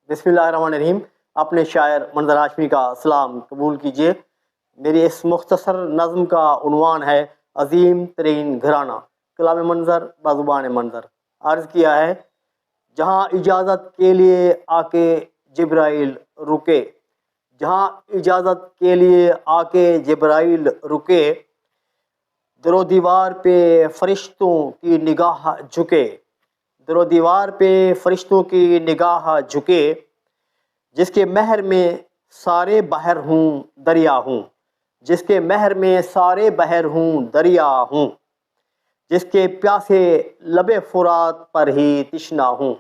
بسم اللہ الرحمن الرحیم. اپنے شاعر منظر ہاشمی کا سلام قبول کیجیے. میری اس مختصر نظم کا عنوان ہے عظیم ترین گھرانہ. کلام منظر بازبان منظر. عرض کیا ہے جہاں اجازت کے لیے آ کے جبرائیل رکے، جہاں اجازت کے لیے آ کے جبرائیل رکے، در و دیوار پہ فرشتوں کی نگاہ جھکے، در و دیوار پہ فرشتوں کی نگاہ جھکے، جس کے مہر میں سارے بحر ہوں دریا ہوں، جس کے مہر میں سارے بحر ہوں دریا ہوں، جس کے پیاسے لب فرات پر ہی تشنا ہوں،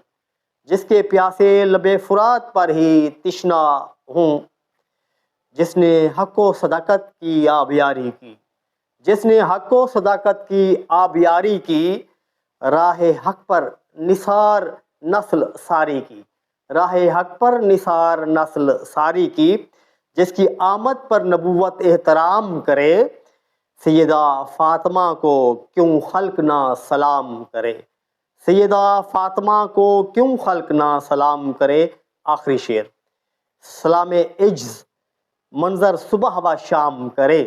جس کے پیاسے لب فرات پر ہی تشنا ہوں، جس نے حق و صداقت کی آبیاری کی، جس نے حق و صداقت کی آبیاری کی، راہ حق پر نثار نسل ساری کی، راہ حق پر نثار نسل ساری کی، جس کی آمد پر نبوت احترام کرے، سیدہ فاطمہ کو کیوں خلق نہ سلام کرے، سیدہ فاطمہ کو کیوں خلق نہ سلام کرے. آخری شعر. سلام عجز منظر صبح و شام کرے،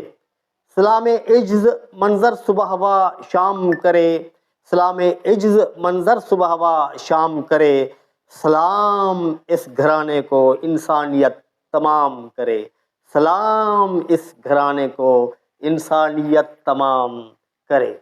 سلام عجز منظر صبح و شام کرے، سلام عجز منظر صبح و شام کرے، سلام اس گھرانے کو انسانیت تمام کرے، سلام اس گھرانے کو انسانیت تمام کرے.